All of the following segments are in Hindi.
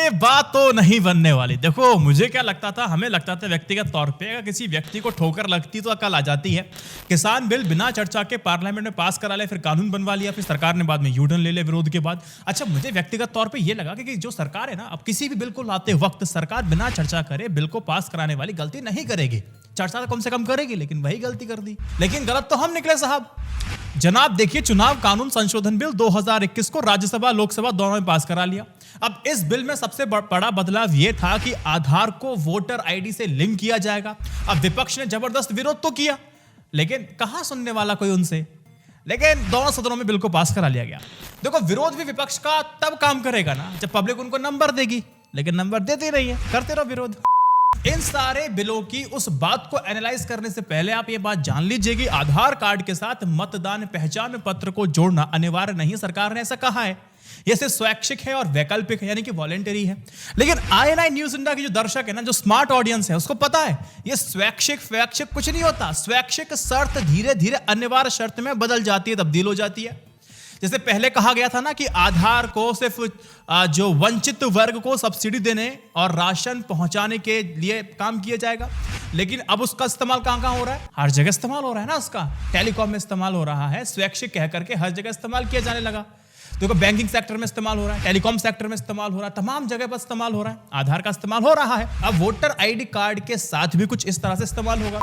ये बात तो नहीं बनने वाली। देखो मुझे क्या लगता था, हमें लगता था व्यक्तिगत तौर पे अगर किसी व्यक्ति को ठोकर लगती तो अकल आ जाती है। किसान बिल बिना चर्चा के पार्लियामेंट में पास करा ले, फिर कानून बनवा लिया, फिर सरकार ने बाद में यूटर्न ले लिया विरोध के बाद। अच्छा, मुझे व्यक्तिगत तौर पे ये लगा कि जो सरकार है ना, अब किसी भी बिल को लाते वक्त सरकार बिना चर्चा करे बिल को पास कराने वाली गलती नहीं करेगी। चर्चा तो कम से कम करेगी, लेकिन वही गलती कर दी। लेकिन गलत तो हम निकले साहब। जनाब देखिए, चुनाव कानून संशोधन बिल 2021 को राज्यसभा लोकसभा दोनों में पास करा लिया। अब इस बिल में सबसे बड़ा बदलाव यह था कि आधार को वोटर आईडी से लिंक किया जाएगा। अब विपक्ष ने जबरदस्त विरोध तो किया, लेकिन कहां सुनने वाला कोई उनसे। लेकिन दोनों सदनों में बिल को पास करा लिया गया। देखो, विरोध भी विपक्ष का तब काम करेगा ना जब पब्लिक उनको नंबर देगी, लेकिन नंबर देती नहीं है, करते रहो विरोध। इन सारे बिलों की उस बात को एनालाइज करने से पहले आप ये बात जान लीजिए कि आधार कार्ड के साथ मतदान पहचान पत्र को जोड़ना अनिवार्य नहीं है। सरकार ने ऐसा कहा है। यह सिर्फ स्वैच्छिक है और वैकल्पिक है, यानी कि वॉलेंटरी है। लेकिन INI न्यूज इंडिया के जो दर्शक है ना, जो स्मार्ट ऑडियंस है, उसको पता है ये स्वैच्छिक कुछ नहीं होता। स्वैच्छिक शर्त धीरे धीरे अनिवार्य शर्त में बदल जाती है, तब्दील हो जाती है। जैसे पहले कहा गया था ना कि आधार को सिर्फ जो वंचित वर्ग को सब्सिडी देने और राशन पहुंचाने के लिए काम किया जाएगा, लेकिन अब उसका इस्तेमाल कहां हो रहा है? हर जगह इस्तेमाल हो रहा है ना उसका। टेलीकॉम में इस्तेमाल हो रहा है, स्वैच्छिक कह करके हर जगह इस्तेमाल किया जाने लगा। देखो, बैंकिंग सेक्टर में इस्तेमाल हो रहा है, टेलीकॉम सेक्टर में इस्तेमाल हो रहा है, तमाम जगह पर इस्तेमाल हो रहा है। आधार का इस्तेमाल हो रहा है। अब वोटर आईडी कार्ड के साथ भी कुछ इस तरह से इस्तेमाल होगा।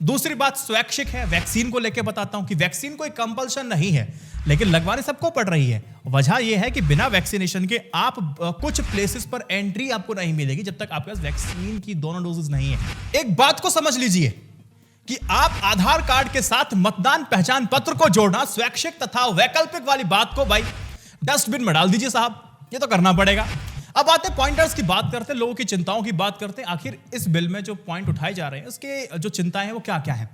दूसरी बात स्वैच्छिक है। वैक्सीन को लेकर बताता हूं कि वैक्सीन कोई कंपल्शन नहीं है, लेकिन लगवाने सबको पड़ रही है। वजह यह है कि बिना वैक्सीनेशन के आप कुछ प्लेसेस पर एंट्री आपको नहीं मिलेगी जब तक आपके पास वैक्सीन की दोनों डोजेस नहीं है। एक बात को समझ लीजिए कि आप आधार कार्ड के साथ मतदान पहचान पत्र को जोड़ना, स्वैच्छिक तथा वैकल्पिक वाली बात को भाई डस्टबिन में डाल दीजिए साहब, ये तो करना पड़ेगा। अब आते पॉइंटर्स की बात करते हैं, लोगों की चिंताओं की बात करते हैं। आखिर इस बिल में जो पॉइंट उठाए जा रहे हैं, उसके जो चिंताएं हैं वो क्या क्या है।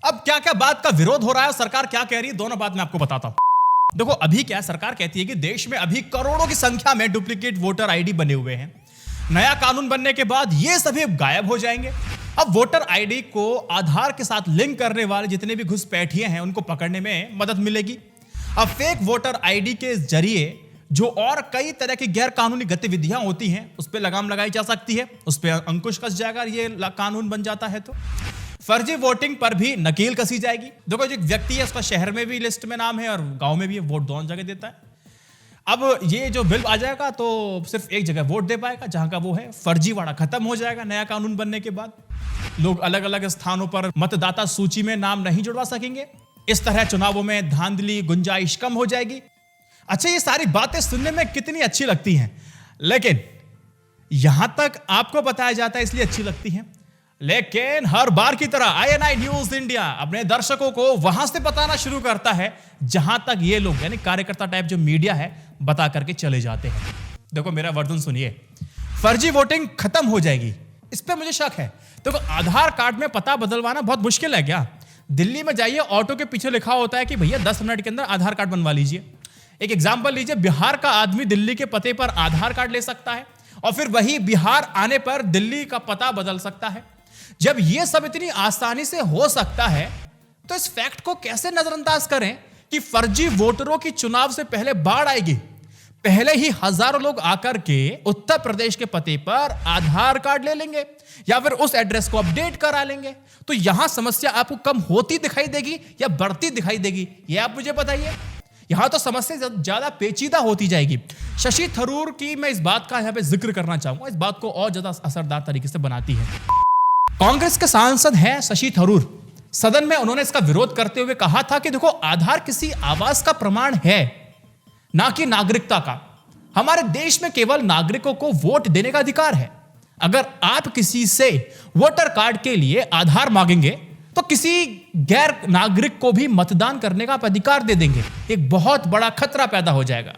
अब क्या क्या बात का विरोध हो रहा है, सरकार क्या कह रही है, दोनों बात मैं आपको बताता हूं। देखो, अभी क्या सरकार कहती है कि देश में अभी करोड़ों की संख्या में डुप्लीकेट वोटर आईडी बने हुए हैं। नया कानून बनने के बाद ये सभी गायब हो जाएंगे। अब वोटर आईडी को आधार के साथ लिंक करने वाले जितने भी घुसपैठिए हैं उनको पकड़ने में मदद मिलेगी। अब फेक वोटर आईडी के जरिए जो और कई तरह की गैर कानूनी गतिविधियां होती हैं उस पर लगाम लगाई जा सकती है, उस पर अंकुश कस जाएगा। ये कानून बन जाता है तो फर्जी वोटिंग पर भी नकेल कसी जाएगी। देखो, जो व्यक्ति है उसका शहर में भी लिस्ट में नाम है और गांव में भी वोट दोनों जगह देता है। अब ये जो बिल आ जाएगा तो सिर्फ एक जगह वोट दे पाएगा जहां का वो है। फर्जीवाड़ा खत्म हो जाएगा। नया कानून बनने के बाद लोग अलग अलग स्थानों पर मतदाता सूची में नाम नहीं जुड़वा सकेंगे। इस तरह चुनावों में धांधली गुंजाइश कम हो जाएगी। अच्छा, ये सारी बातें सुनने में कितनी अच्छी लगती हैं, लेकिन यहां तक आपको बताया जाता है इसलिए अच्छी लगती हैं। लेकिन हर बार की तरह INI न्यूज इंडिया अपने दर्शकों को वहां से बताना शुरू करता है जहां तक ये लोग यानी कार्यकर्ता टाइप जो मीडिया है बता करके चले जाते हैं। देखो, मेरा वर्जन सुनिए। फर्जी वोटिंग खत्म हो जाएगी, इस पे मुझे शक है। देखो, आधार कार्ड में पता बदलवाना बहुत मुश्किल है क्या? दिल्ली में जाइए, ऑटो के पीछे लिखा होता है कि भैया 10 मिनट के अंदर आधार कार्ड बनवा लीजिए। एक एग्जाम्पल लीजिए, बिहार का आदमी दिल्ली के पते पर आधार कार्ड ले सकता है और फिर वही बिहार आने पर दिल्ली का पता बदल सकता है। जब यह सब इतनी आसानी से हो सकता है तो इस फैक्ट को कैसे नजरअंदाज करें कि फर्जी वोटरों की चुनाव से पहले बाढ़ आएगी। पहले ही हजारों लोग आकर के उत्तर प्रदेश के पते पर आधार कार्ड ले लेंगे या फिर उस एड्रेस को अपडेट करा लेंगे। तो यहां समस्या आपको कम होती दिखाई देगी या बढ़ती दिखाई देगी, यह आप मुझे बताइए। यहां तो समस्या ज्यादा पेचीदा होती जाएगी। शशि थरूर की मैं इस बात का यहां पे जिक्र करना चाहूंगा, इस बात को और ज्यादा असरदार तरीके से बनाती है। कांग्रेस के सांसद हैं शशि थरूर। सदन में उन्होंने इसका विरोध करते हुए कहा था कि देखो, आधार किसी आवास का प्रमाण है, ना कि नागरिकता का। हमारे देश में केवल नागरिकों को वोट देने का अधिकार है। अगर आप किसी से वोटर कार्ड के लिए आधार मांगेंगे तो किसी गैर नागरिक को भी मतदान करने का अधिकार दे देंगे। एक बहुत बड़ा खतरा पैदा हो जाएगा।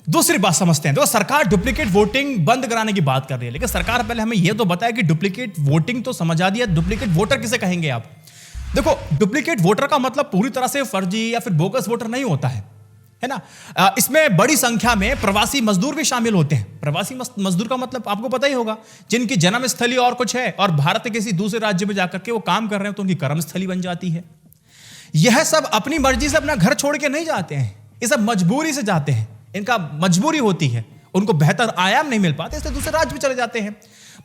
दूसरी बात समझते हैं। तो सरकार डुप्लीकेट वोटिंग बंद कराने की बात कर रही है, लेकिन सरकार पहले हमें यह तो बताया कि डुप्लीकेट वोटिंग तो समझा दिया, डुप्लीकेट वोटर किसे कहेंगे आप? देखो, डुप्लीकेट वोटर का मतलब पूरी तरह से फर्जी या फिर बोगस वोटर नहीं होता है ना। इसमें बड़ी संख्या में प्रवासी मजदूर भी शामिल होते हैं। प्रवासी मजदूर का मतलब आपको पता ही होगा, जिनकी जन्मस्थली और कुछ है और भारत के किसी दूसरे राज्य में जाकर के वो काम कर रहे हैं तो उनकी कर्मस्थली बन जाती है। यह सब अपनी मर्जी से अपना घर छोड़ के नहीं जाते हैं, ये सब मजबूरी से जाते हैं। इनका मजबूरी होती है, उनको बेहतर आयाम नहीं मिल पाते, इसलिए दूसरे राज्य में चले जाते हैं।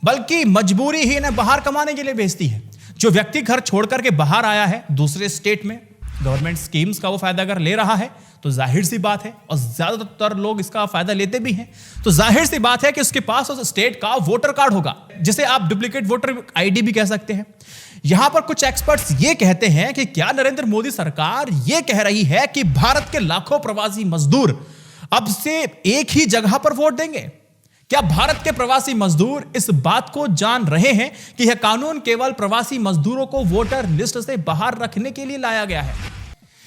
बल्कि मजबूरी ही इन्हें बाहर कमाने के लिए भेजती है। जो व्यक्ति घर छोड़ करके बाहर आया है दूसरे स्टेट में, गवर्नमेंट स्कीम्स का वो फायदा अगर ले रहा है तो जाहिर सी बात है, और ज्यादातर लोग इसका फायदा लेते भी हैं, तो जाहिर सी बात है कि उसके पास उस स्टेट का वोटर कार्ड होगा, जिसे आप डुप्लीकेट वोटर आईडी भी कह सकते हैं। यहां पर कुछ एक्सपर्ट्स ये कहते हैं कि क्या नरेंद्र मोदी सरकार ये कह रही है कि भारत के लाखों प्रवासी मजदूर अब से एक ही जगह पर वोट देंगे? क्या भारत के प्रवासी मजदूर इस बात को जान रहे हैं कि यह कानून केवल प्रवासी मजदूरों को वोटर लिस्ट से बाहर रखने के लिए लाया गया है?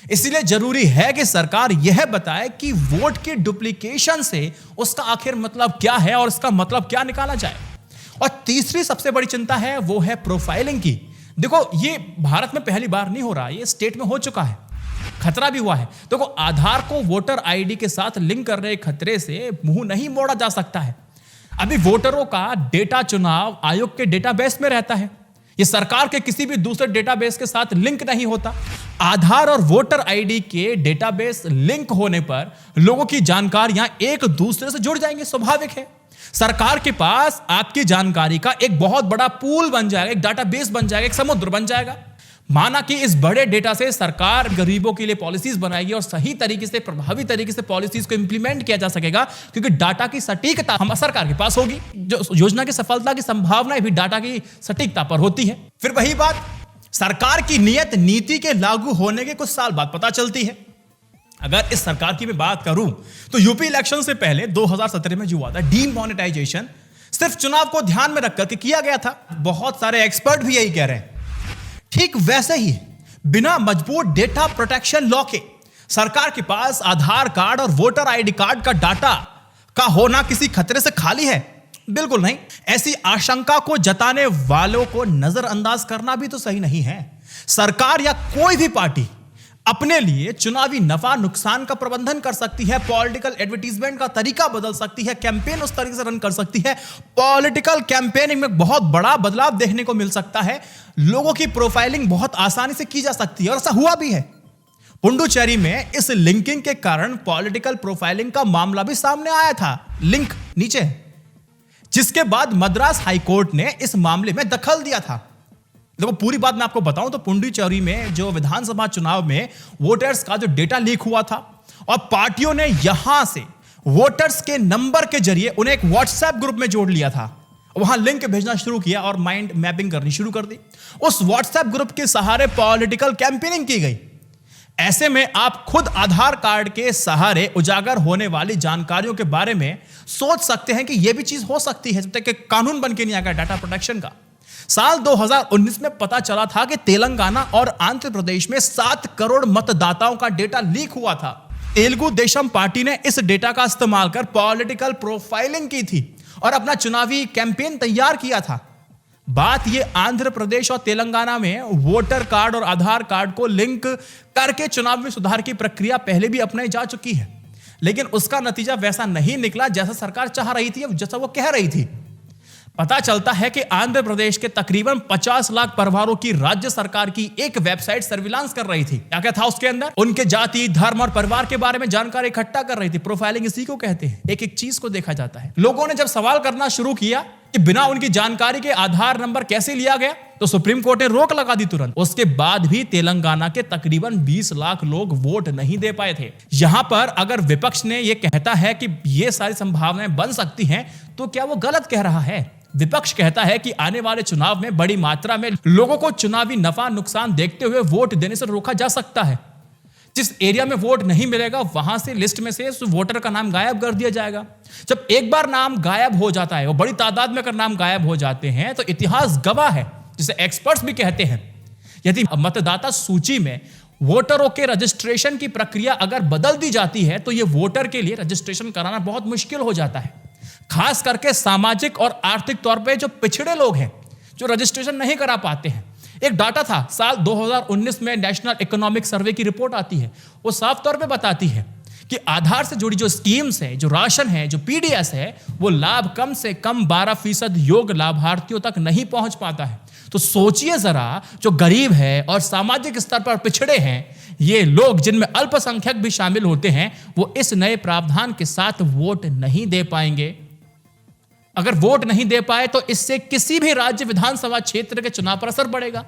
इसलिए जरूरी है कि सरकार यह बताए कि वोट की डुप्लीकेशन से उसका आखिर मतलब क्या है और इसका मतलब क्या निकाला जाए। और तीसरी सबसे बड़ी चिंता है वो है प्रोफाइलिंग की। देखो, ये भारत में पहली बार नहीं हो रहा, ये स्टेट में हो चुका है, खतरा भी हुआ है। देखो, आधार को वोटर आईडी के साथ लिंक कर रहे खतरे से मुंह नहीं मोड़ा जा सकता है। अभी वोटरों का डेटा चुनाव आयोग के डेटाबेस में रहता है, ये सरकार के किसी भी दूसरे डेटाबेस के साथ लिंक नहीं होता। आधार और वोटर आईडी के डेटाबेस लिंक होने पर लोगों की जानकारियां एक दूसरे से जुड़ जाएंगी, स्वाभाविक है। सरकार के पास आपकी जानकारी का एक बहुत बड़ा पूल बन जाएगा, एक डाटाबेस बन जाएगा, एक समुद्र बन जाएगा। माना कि इस बड़े डेटा से सरकार गरीबों के लिए पॉलिसीज बनाएगी और सही तरीके से, प्रभावी तरीके से पॉलिसीज को इंप्लीमेंट किया जा सकेगा, क्योंकि डाटा की सटीकता हम सरकार के पास होगी। जो योजना की सफलता की संभावना भी डाटा की सटीकता पर होती है। फिर वही बात सरकार की नियत नीति के लागू होने के कुछ साल बाद पता चलती है। अगर इस सरकार की मैं बात करूं तो यूपी इलेक्शन से पहले 2017 में जो हुआ था डीमोनेटाइजेशन, सिर्फ चुनाव को ध्यान में रखकर के किया गया था। बहुत सारे एक्सपर्ट भी यही कह रहे हैं। ठीक वैसे ही बिना मजबूत डेटा प्रोटेक्शन लॉ के सरकार के पास आधार कार्ड और वोटर आईडी कार्ड का डाटा का होना किसी खतरे से खाली है? बिल्कुल नहीं। ऐसी आशंका को जताने वालों को नजरअंदाज करना भी तो सही नहीं है। सरकार या कोई भी पार्टी अपने लिए चुनावी नफा नुकसान का प्रबंधन कर सकती है, पॉलिटिकल एडवर्टीजमेंट का तरीका बदल सकती है, कैंपेन उस तरीके से रन कर सकती है। पॉलिटिकल कैंपेनिंग में बहुत बड़ा बदलाव देखने को मिल सकता है। लोगों की प्रोफाइलिंग बहुत आसानी से की जा सकती है और ऐसा हुआ भी है। पुडुचेरी में इस लिंकिंग के कारण पॉलिटिकल प्रोफाइलिंग का मामला भी सामने आया था, लिंक नीचे, जिसके बाद मद्रास हाईकोर्ट ने इस मामले में दखल दिया था। देखो, पूरी बात मैं आपको बताऊं तो पुडुचेरी में जो विधानसभा चुनाव में वोटर्स का जो डेटा लीक हुआ था और पार्टियों ने यहां से वोटर्स के नंबर के जरिए उन्हें एक व्हाट्सएप ग्रुप में जोड़ लिया था, वहां लिंक भेजना शुरू किया और माइंड मैपिंग करनी शुरू कर दी। उस व्हाट्सएप ग्रुप के सहारे पॉलिटिकल कैंपेनिंग की गई। ऐसे में आप खुद आधार कार्ड के सहारे उजागर होने वाली जानकारियों के बारे में सोच सकते हैं कि यह भी चीज हो सकती है, जब तक कि कानून बन के नहीं आ गया डाटा प्रोटेक्शन का। साल 2019 में पता चला था कि तेलंगाना और आंध्र प्रदेश में 7 करोड़ मतदाताओं का डेटा लीक हुआ था। तेलुगु देशम पार्टी ने इस डेटा का इस्तेमाल कर पॉलिटिकल प्रोफाइलिंग की थी और अपना चुनावी कैंपेन तैयार किया था। बात यह आंध्र प्रदेश और तेलंगाना में वोटर कार्ड और आधार कार्ड को लिंक करके चुनाव में सुधार की प्रक्रिया पहले भी अपनाई जा चुकी है, लेकिन उसका नतीजा वैसा नहीं निकला जैसा सरकार चाह रही थी, जैसा वो कह रही थी। पता चलता है कि आंध्र प्रदेश के तकरीबन 50 लाख परिवारों की राज्य सरकार की एक वेबसाइट सर्विलांस कर रही थी। क्या क्या था उसके अंदर? उनके जाति, धर्म और परिवार के बारे में जानकारी इकट्ठा कर रही थी। प्रोफाइलिंग इसी को कहते हैं, एक एक चीज को देखा जाता है। लोगों ने जब सवाल करना शुरू किया कि बिना उनकी जानकारी के आधार नंबर कैसे लिया गया, तो सुप्रीम कोर्ट ने रोक लगा दी तुरंत। उसके बाद भी तेलंगाना के तकरीबन 20 लाख लोग वोट नहीं दे पाए थे। यहां पर अगर विपक्ष ने यह कहता है कि यह सारी संभावनाएं बन सकती हैं, तो क्या वो गलत कह रहा है? विपक्ष कहता है कि आने वाले चुनाव में बड़ी मात्रा में लोगों को चुनावी नफा नुकसान देखते हुए वोट देने से रोका जा सकता है। जिस एरिया में वोट नहीं मिलेगा वहां से लिस्ट में से उस वोटर का नाम गायब कर दिया जाएगा। जब एक बार नाम गायब हो जाता है और बड़ी तादाद में अगर नाम गायब हो जाते हैं तो इतिहास गवाह है, जिसे एक्सपर्ट्स भी कहते हैं, यदि मतदाता सूची में वोटरों के रजिस्ट्रेशन की प्रक्रिया अगर बदल दी जाती है तो यह वोटर के लिए रजिस्ट्रेशन कराना बहुत मुश्किल हो जाता है। खास करके सामाजिक और आर्थिक तौर पे जो पिछड़े लोग हैं, जो रजिस्ट्रेशन नहीं करा पाते हैं। एक डाटा था साल 2019 में नेशनल इकोनॉमिक सर्वे की रिपोर्ट आती है, वो साफ तौर पे बताती है कि आधार से जुड़ी जो स्कीम्स है, जो राशन है, जो पीडीएस है, वो लाभ कम से कम 12% योग्य लाभार्थियों तक नहीं पहुंच पाता है। तो सोचिए जरा, जो गरीब है और सामाजिक स्तर पर पिछड़े हैं, ये लोग जिनमें अल्पसंख्यक भी शामिल होते हैं, वो इस नए प्रावधान के साथ वोट नहीं दे पाएंगे। अगर वोट नहीं दे पाए तो इससे किसी भी राज्य विधानसभा क्षेत्र के चुनाव पर असर पड़ेगा।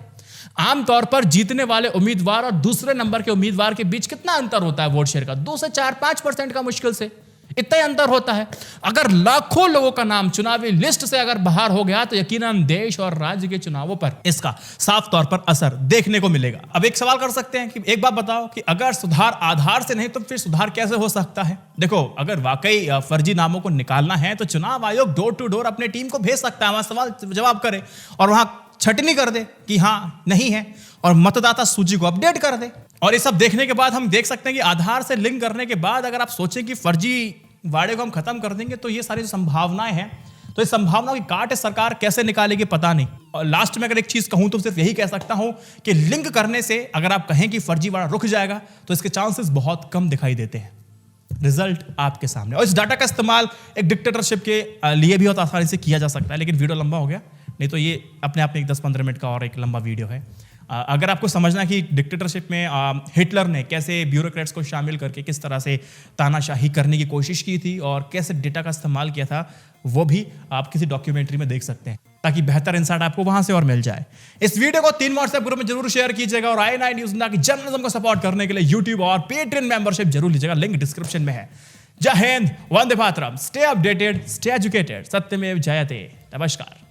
आमतौर पर जीतने वाले उम्मीदवार और दूसरे नंबर के उम्मीदवार के बीच कितना अंतर होता है वोट शेयर का? 2 से 4-5% का, मुश्किल से इतना ही अंतर होता है। अगर लाखों लोगों का नाम चुनावी लिस्ट से अगर बाहर हो गया तो यकीनन देश और राज्य के चुनावों पर इसका साफ तौर पर असर देखने को मिलेगा। अब एक सवाल कर सकते हैं कि एक बात बताओ कि अगर सुधार आधार से नहीं तो फिर सुधार कैसे हो सकता है? देखो, अगर वाकई फर्जी नामों को निकालना है तो चुनाव आयोग डोर टू डोर अपने टीम को भेज सकता है, वहां सवाल जवाब करे और वहां छटनी कर दे कि हाँ नहीं है, और मतदाता सूची को अपडेट कर दे। और ये सब देखने के बाद हम देख सकते हैं कि आधार से लिंक करने के बाद अगर आप सोचें कि फर्जी वाड़े को हम खत्म कर देंगे तो ये सारी जो संभावनाएं हैं, तो इस संभावनाओं की काट सरकार कैसे निकालेगी पता नहीं। और लास्ट में अगर एक चीज कहूं तो सिर्फ यही कह सकता हूं कि लिंक करने से अगर आप कहें कि फर्जी वाड़ा रुक जाएगा तो इसके चांसेस बहुत कम दिखाई देते हैं। रिजल्ट आपके सामने। और इस डाटा का इस्तेमाल एक डिक्टेटरशिप के लिए भी बहुत आसानी से किया जा सकता है, लेकिन वीडियो लंबा हो गया, नहीं तो ये अपने आप में एक 10-15 मिनट का और एक लंबा वीडियो है। अगर आपको समझना है कि डिक्टेटरशिप में हिटलर ने कैसे ब्यूरोक्रेट्स को शामिल करके किस तरह से तानाशाही करने की कोशिश की थी और कैसे डेटा का इस्तेमाल किया था, वो भी आप किसी डॉक्यूमेंट्री में देख सकते हैं, ताकि बेहतर इंसाइट आपको वहां से और मिल जाए। इस वीडियो को 3 व्हाट्सएप ग्रुप में जरूर शेयर कीजिएगा और INI न्यूज़ इंडिया की जर्नलिज्म को सपोर्ट करने के लिए यूट्यूब और पेट्रियन मेंबरशिप जरूर लीजिएगा, लिंक डिस्क्रिप्शन में है। जय Hind, Vande Mataram, stay updated, stay educated, सत्यमेव जयते। नमस्कार।